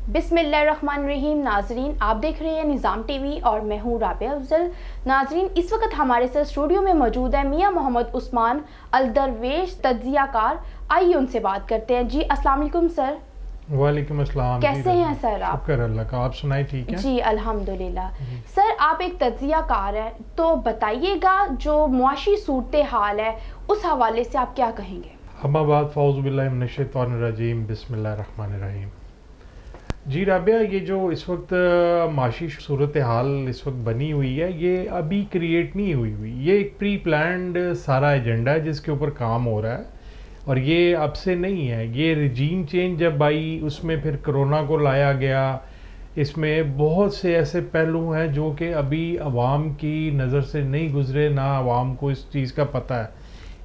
बिस्मिल्लाहिर्रहमानिर्रहीम। नाजरीन, आप देख रहे हैं निज़ाम टीवी और मैं हूँ राबिया अफजल। नाजरीन, इस वक्त हमारे साथ स्टूडियो में मौजूद है मियाँ मोहम्मद उस्मान अल दरवेश, तज्जियाकार। आइए उनसे बात करते हैं। जी अस्सलाम वालेकुम सर। वालेकुम अस्सलाम। कैसे हैं सर आप? शुक्र अल्लाह का, आप सुनाए ठीक हैं? जी अल्हम्दुलिल्लाह। सर, आप एक तज्जियाकार हैं, तो बताइएगा जो मुआशी सूरत हाल है उस हवाले से आप क्या कहेंगे? अम्मा बाद फ़ौज़ु बिल्लाहि मिनश शैतानिर रजीम, बिस्मिल्लाहिर रहमानिर रहीम। जी राबिया, ये जो इस वक्त माशी सूरत हाल इस वक्त बनी हुई है, ये अभी क्रिएट नहीं हुई, ये एक प्री प्लान्ड सारा एजेंडा है जिसके ऊपर काम हो रहा है। और ये अब से नहीं है, ये रिजीम चेंज जब आई उसमें फिर कोरोना को लाया गया। इसमें बहुत से ऐसे पहलू हैं जो कि अभी आवाम की नज़र से नहीं गुजरे, ना आवाम को इस चीज़ का पता है।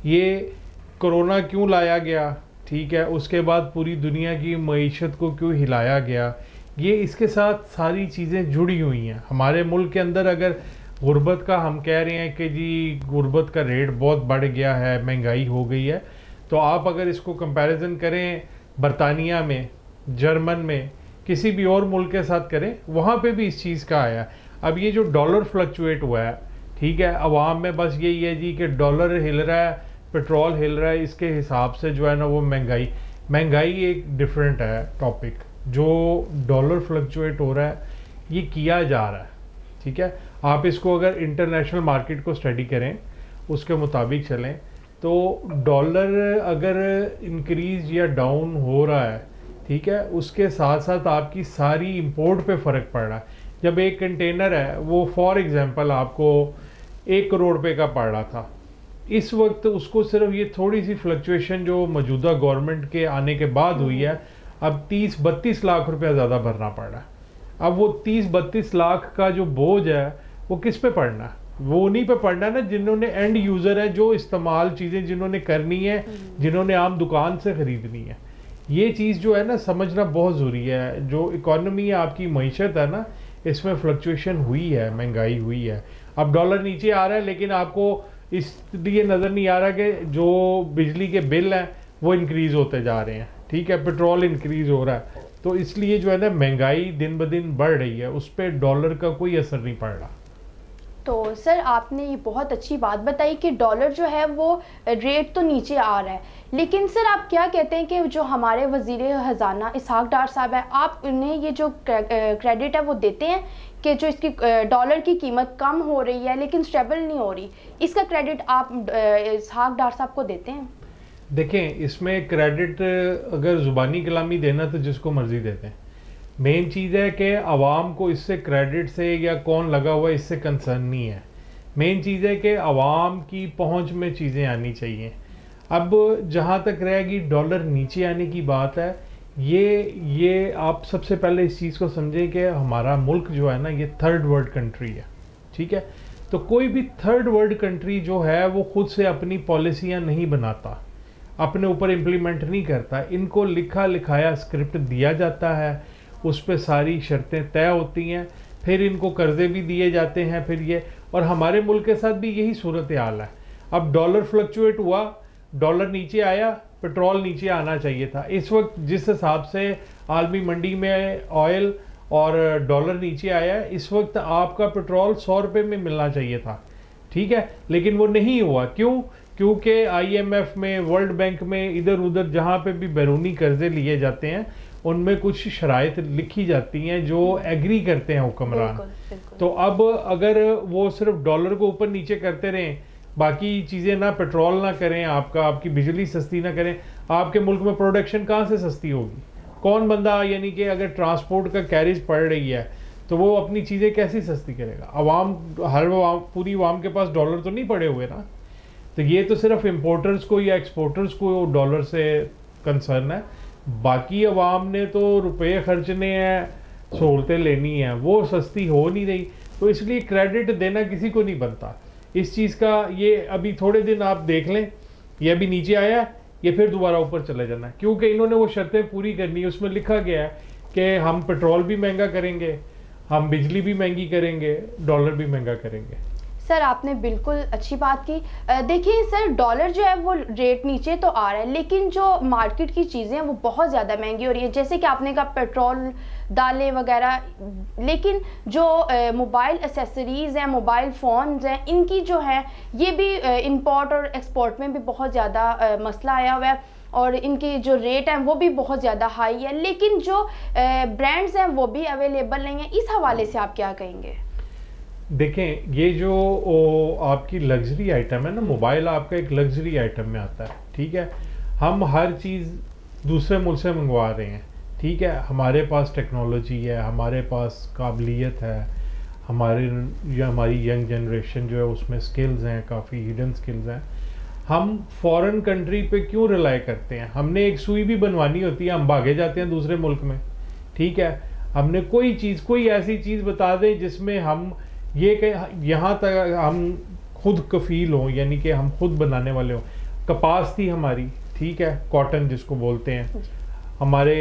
ये कोरोना क्यों लाया गया, ठीक है, उसके बाद पूरी दुनिया की मईशत को क्यों हिलाया गया, ये इसके साथ सारी चीज़ें जुड़ी हुई हैं। हमारे मुल्क के अंदर अगर गुर्बत का हम कह रहे हैं कि जी गुर्बत का रेट बहुत बढ़ गया है, महंगाई हो गई है, तो आप अगर इसको कंपैरिजन करें बरतानिया में, जर्मन में, किसी भी और मुल्क के साथ करें, वहाँ पे भी इस चीज़ का आया। अब ये जो डॉलर फ्लक्चुएट हुआ है, ठीक है, अवाम में बस यही है जी कि डॉलर हिल रहा है, पेट्रोल हिल रहा है, इसके हिसाब से जो है ना वो महंगाई एक डिफरेंट है टॉपिक। जो डॉलर फ्लक्चुएट हो रहा है ये किया जा रहा है, ठीक है। आप इसको अगर इंटरनेशनल मार्केट को स्टडी करें, उसके मुताबिक चलें, तो डॉलर अगर इंक्रीज या डाउन हो रहा है, ठीक है, उसके साथ साथ आपकी सारी इंपोर्ट पे फ़र्क पड़ रहा है। जब एक कंटेनर है वो फॉर एग्जांपल आपको 1 करोड़ रुपए का पड़ रहा था, इस वक्त उसको सिर्फ ये थोड़ी सी फ्लक्चुएशन जो मौजूदा गवर्नमेंट के आने के बाद हुई है, अब 30-32 लाख रुपया ज़्यादा भरना पड़ रहा है। अब वो 30-32 लाख का जो बोझ है वो किस पे पड़ना है? वो उन्हीं पे पड़ना है ना जिन्होंने एंड यूज़र है, जो इस्तेमाल चीज़ें जिन्होंने करनी है, जिन्होंने आम दुकान से ख़रीदनी है। ये चीज़ जो है ना समझना बहुत ज़रूरी है। जो इकॉनमी है, आपकी मईशत है ना, इसमें फ्लक्चुएशन हुई है, महंगाई हुई है। अब डॉलर नीचे आ रहा है, लेकिन आपको इसलिए नज़र नहीं आ रहा कि जो बिजली के बिल हैं वो इंक्रीज़ होते जा रहे हैं, ठीक है, पेट्रोल इंक्रीज़ हो रहा है, तो इसलिए जो है ना महंगाई दिन ब दिन बढ़ रही है, उस पर डॉलर का कोई असर नहीं पड़ रहा। तो सर, आपने ये बहुत अच्छी बात बताई कि डॉलर जो है वो रेट तो नीचे आ रहा है, लेकिन सर आप क्या कहते हैं कि जो हमारे वज़ीर ख़जाना इसहाक डार साहब है, आप उन्हें ये जो क्रेडिट है वो देते हैं कि जो इसकी डॉलर की कीमत कम हो रही है लेकिन स्टेबल नहीं हो रही, इसका क्रेडिट आप इसहाक डार साहब को देते हैं? देखें, इसमें क्रेडिट अगर ज़ुबानी कलामी देना तो जिसको मर्ज़ी देते हैं। मेन चीज़ है कि आवाम को इससे क्रेडिट से या कौन लगा हुआ है इससे कंसर्न नहीं है। मेन चीज़ है कि आवाम की पहुंच में चीज़ें आनी चाहिए। अब जहां तक रहेगी डॉलर नीचे आने की बात है, ये आप सबसे पहले इस चीज़ को समझें कि हमारा मुल्क जो है ना ये थर्ड वर्ल्ड कंट्री है, ठीक है। तो कोई भी थर्ड वर्ल्ड कंट्री जो है वो खुद से अपनी पॉलिसियाँ नहीं बनाता, अपने ऊपर इम्प्लीमेंट नहीं करता। इनको लिखा लिखाया स्क्रिप्ट दिया जाता है, उस पर सारी शर्तें तय होती हैं, फिर इनको कर्जे भी दिए जाते हैं, फिर ये, और हमारे मुल्क के साथ भी यही सूरत हाल है। अब डॉलर फ्लक्चुएट हुआ, डॉलर नीचे आया, पेट्रोल नीचे आना चाहिए था। इस वक्त जिस हिसाब से आलमी मंडी में ऑयल और डॉलर नीचे आया है, इस वक्त आपका पेट्रोल 100 रुपये में मिलना चाहिए था, ठीक है, लेकिन वो नहीं हुआ। क्यों? क्योंकि IMF में, वर्ल्ड बैंक में, इधर उधर जहाँ पे भी बैरूनी कर्जे लिए जाते हैं उनमें कुछ शराइत लिखी जाती हैं जो एग्री करते हैं हुक्मरान। तो अब अगर वो सिर्फ डॉलर को ऊपर नीचे करते रहें, बाकी चीज़ें ना, पेट्रोल ना करें, आपकी बिजली सस्ती ना करें, आपके मुल्क में प्रोडक्शन कहाँ से सस्ती होगी? कौन बंदा, यानी कि अगर ट्रांसपोर्ट का कैरेज पड़ रही है तो वो अपनी चीज़ें कैसी सस्ती करेगा? पूरी आवाम के पास डॉलर तो नहीं पड़े हुए ना। तो ये तो सिर्फ इम्पोर्टर्स को या एक्सपोर्टर्स को डॉलर से कंसर्न है। बाकी अवाम ने तो रुपए खर्चने हैं, सहूलतें लेनी हैं, वो सस्ती हो नहीं रही, तो इसलिए क्रेडिट देना किसी को नहीं बनता इस चीज़ का। ये अभी थोड़े दिन आप देख लें, ये अभी नीचे आया, ये फिर दोबारा ऊपर चले जाना है, क्योंकि इन्होंने वो शर्तें पूरी करनी है। उसमें लिखा गया है कि हम पेट्रोल भी महंगा करेंगे, हम बिजली भी महंगी करेंगे, डॉलर भी महंगा करेंगे। सर आपने बिल्कुल अच्छी बात की। देखिए सर, डॉलर जो है वो रेट नीचे तो आ रहा है, लेकिन जो मार्केट की चीज़ें हैं वो बहुत ज़्यादा महंगी हो रही है, जैसे कि आपने कहा पेट्रोल, दालें वगैरह। लेकिन जो मोबाइल एसेसरीज़ हैं, मोबाइल फ़ोन्स हैं, इनकी जो है ये भी इंपोर्ट और एक्सपोर्ट में भी बहुत ज़्यादा मसला आया हुआ है, और इनकी जो रेट हैं वो भी बहुत ज़्यादा हाई है, लेकिन जो ब्रांड्स हैं वो भी अवेलेबल नहीं है। इस हवाले से आप क्या कहेंगे? देखें, ये जो आपकी लग्जरी आइटम है ना, मोबाइल आपका एक लग्जरी आइटम में आता है, ठीक है। हम हर चीज़ दूसरे मुल्क से मंगवा रहे हैं, ठीक है। हमारे पास टेक्नोलॉजी है, हमारे पास काबिलियत है, हमारी यंग जनरेशन जो है उसमें स्किल्स हैं, काफ़ी हिडन स्किल्स हैं। हम फॉरेन कंट्री पे क्यों रिलाई करते हैं? हमने एक सुई भी बनवानी होती है, हम भागे जाते हैं दूसरे मुल्क में, ठीक है। हमने कोई ऐसी चीज़ बता दें जिसमें हम ये यहाँ तक हम खुद कफील हों, यानी कि हम खुद बनाने वाले हों। कपास थी हमारी, ठीक है, कॉटन जिसको बोलते हैं। हमारे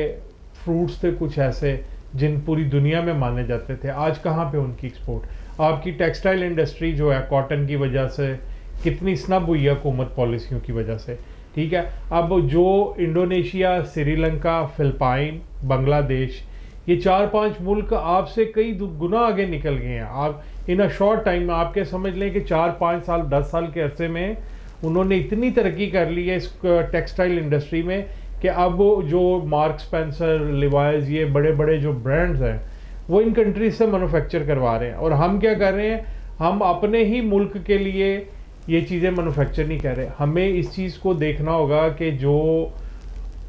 फ्रूट्स थे कुछ ऐसे जिन पूरी दुनिया में माने जाते थे, आज कहाँ पे उनकी एक्सपोर्ट। आपकी टेक्सटाइल इंडस्ट्री जो है कॉटन की वजह से कितनी स्नब हुई है हुकूमत पॉलिसियों की वजह से, ठीक है। अब जो इंडोनेशिया, श्रीलंका, फिलिपाइन, बांग्लादेश, ये 4-5 मुल्क आपसे कई गुना आगे निकल गए हैं। आप इन अ शॉर्ट टाइम में आपके समझ लें कि 4-5 साल 10 साल के अरसे में उन्होंने इतनी तरक्की कर ली है इस टेक्सटाइल इंडस्ट्री में कि अब जो मार्क स्पेंसर, लिवाइज, ये बड़े बड़े जो ब्रांड्स हैं वो इन कंट्रीज से मैन्युफैक्चर करवा रहे हैं। और हम क्या कर रहे हैं? हम अपने ही मुल्क के लिए ये चीज़ें मैन्युफैक्चर नहीं कर रहे। हमें इस चीज़ को देखना होगा कि जो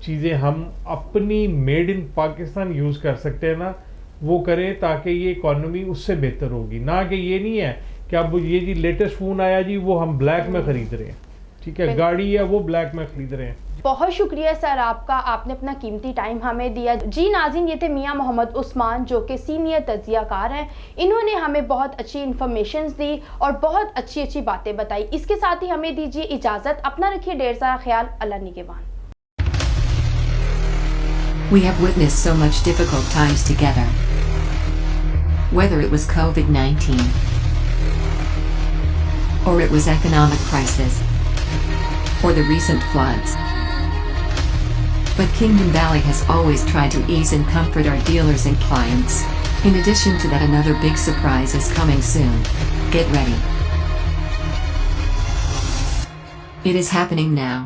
चीज़ें हम अपनी मेड इन पाकिस्तान यूज़ कर सकते हैं ना, वो करें, ताकि ये इकॉनमी उससे बेहतर होगी। ना कि ये नहीं है कि अब ये जी लेटेस्ट फ़ोन आया जी वो हम ब्लैक में ख़रीद रहे हैं, ठीक है, गाड़ी है वो ब्लैक में ख़रीद रहे हैं। बहुत शुक्रिया सर आपका, आपने अपना कीमती टाइम हमें दिया। जी नाज़रीन, ये थे मियां मोहम्मद उस्मान जो कि सीनियर तज्ज़ियाकार हैं। इन्होंने हमें बहुत अच्छी इन्फॉर्मेशन दी और बहुत अच्छी अच्छी बातें बताई। इसके साथ ही हमें दीजिए इजाज़त। अपना रखिए ढेर सारा ख्याल। अल्लाह निगहबान। We have witnessed so much difficult times together. Whether it was COVID-19 or it was economic crisis or the recent floods. But Kingdom Valley has always tried to ease and comfort our dealers and clients. In addition to that, another big surprise is coming soon. Get ready. It is happening now.